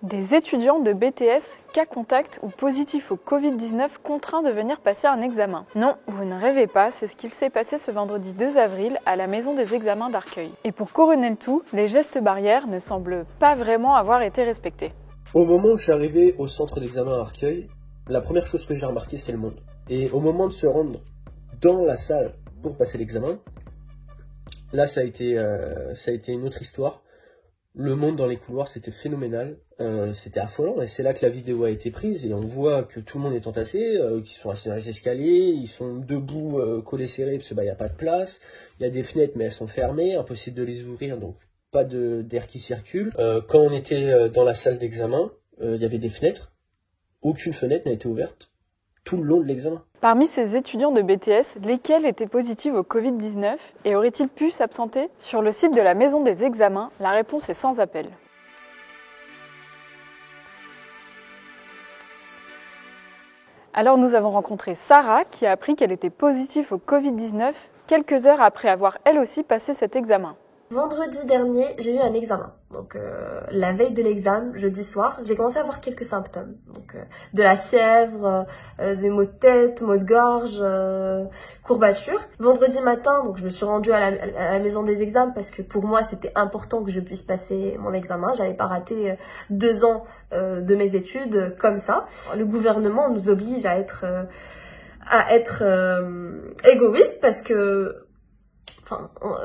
Des étudiants de BTS, cas contact ou positifs au Covid-19 contraints de venir passer un examen. Non, vous ne rêvez pas, c'est ce qu'il s'est passé ce vendredi 2 avril à la maison des examens d'Arcueil. Et pour couronner le tout, les gestes barrières ne semblent pas vraiment avoir été respectés. Au moment où je suis arrivé au centre d'examen à Arcueil, la première chose que j'ai remarqué, c'est le monde. Et au moment de se rendre dans la salle pour passer l'examen, là ça a été une autre histoire. Le monde dans les couloirs, c'était phénoménal, c'était affolant, et c'est là que la vidéo a été prise, et on voit que tout le monde est entassé, qu'ils sont assis dans les escaliers, ils sont debout, collés serrés, parce qu'il n'y a pas de place, il y a des fenêtres, mais elles sont fermées, impossible de les ouvrir, donc pas d'air qui circule. Quand on était dans la salle d'examen, il y avait des fenêtres, aucune fenêtre n'a été ouverte tout le long de l'examen. Parmi ces étudiants de BTS, lesquels étaient positifs au Covid-19 et auraient-ils pu s'absenter? Sur le site de la maison des examens, la réponse est sans appel. Alors nous avons rencontré Sarah qui a appris qu'elle était positive au Covid-19 quelques heures après avoir elle aussi passé cet examen. Vendredi dernier, j'ai eu un examen. Donc la veille de l'examen, jeudi soir, j'ai commencé à avoir quelques symptômes. Donc de la fièvre, des maux de tête, maux de gorge, courbatures. Vendredi matin, donc je me suis rendue à la maison des examens parce que pour moi c'était important que je puisse passer mon examen. J'avais pas raté 2 ans de mes études comme ça. Le gouvernement nous oblige à être égoïste parce que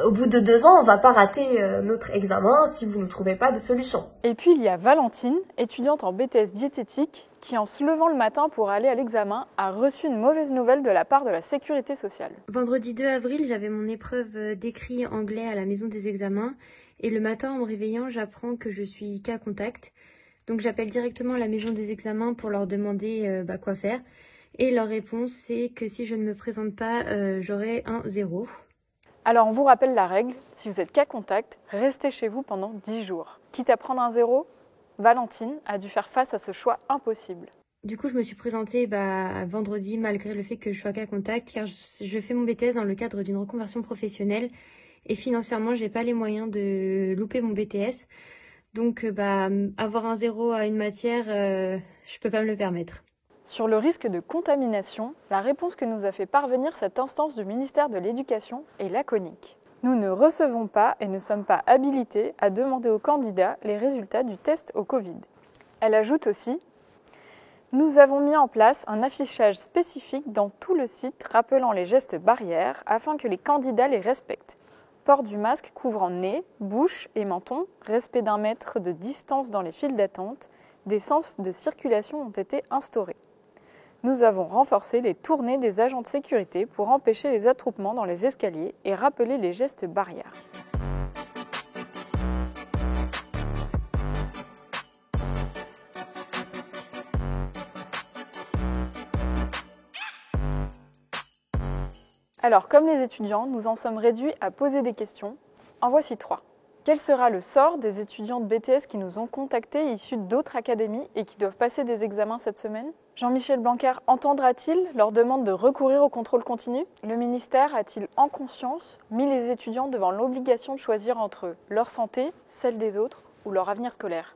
au bout de 2 ans, on va pas rater notre examen si vous ne trouvez pas de solution. Et puis il y a Valentine, étudiante en BTS diététique, qui en se levant le matin pour aller à l'examen, a reçu une mauvaise nouvelle de la part de la sécurité sociale. Vendredi 2 avril, j'avais mon épreuve d'écrit anglais à la maison des examens. Et le matin, en me réveillant, j'apprends que je suis cas contact. Donc j'appelle directement la maison des examens pour leur demander quoi faire. Et leur réponse, c'est que si je ne me présente pas, j'aurai un 0. Alors on vous rappelle la règle, si vous êtes cas contact, restez chez vous pendant 10 jours. Quitte à prendre un 0, Valentine a dû faire face à ce choix impossible. Du coup, je me suis présentée vendredi malgré le fait que je sois cas contact, car je fais mon BTS dans le cadre d'une reconversion professionnelle et financièrement, j'ai pas les moyens de louper mon BTS. Donc avoir un 0 à une matière, je peux pas me le permettre. Sur le risque de contamination, la réponse que nous a fait parvenir cette instance du ministère de l'Éducation est laconique. Nous ne recevons pas et ne sommes pas habilités à demander aux candidats les résultats du test au Covid. Elle ajoute aussi « Nous avons mis en place un affichage spécifique dans tout le site rappelant les gestes barrières afin que les candidats les respectent. Port du masque couvrant nez, bouche et menton, respect d'1 mètre de distance dans les files d'attente, des sens de circulation ont été instaurés. Nous avons renforcé les tournées des agents de sécurité pour empêcher les attroupements dans les escaliers et rappeler les gestes barrières. » Alors, comme les étudiants, nous en sommes réduits à poser des questions. En voici 3. Quel sera le sort des étudiants de BTS qui nous ont contactés issus d'autres académies et qui doivent passer des examens cette semaine? Jean-Michel Blanquer entendra-t-il leur demande de recourir au contrôle continu? Le ministère a-t-il en conscience mis les étudiants devant l'obligation de choisir entre leur santé, celle des autres ou leur avenir scolaire?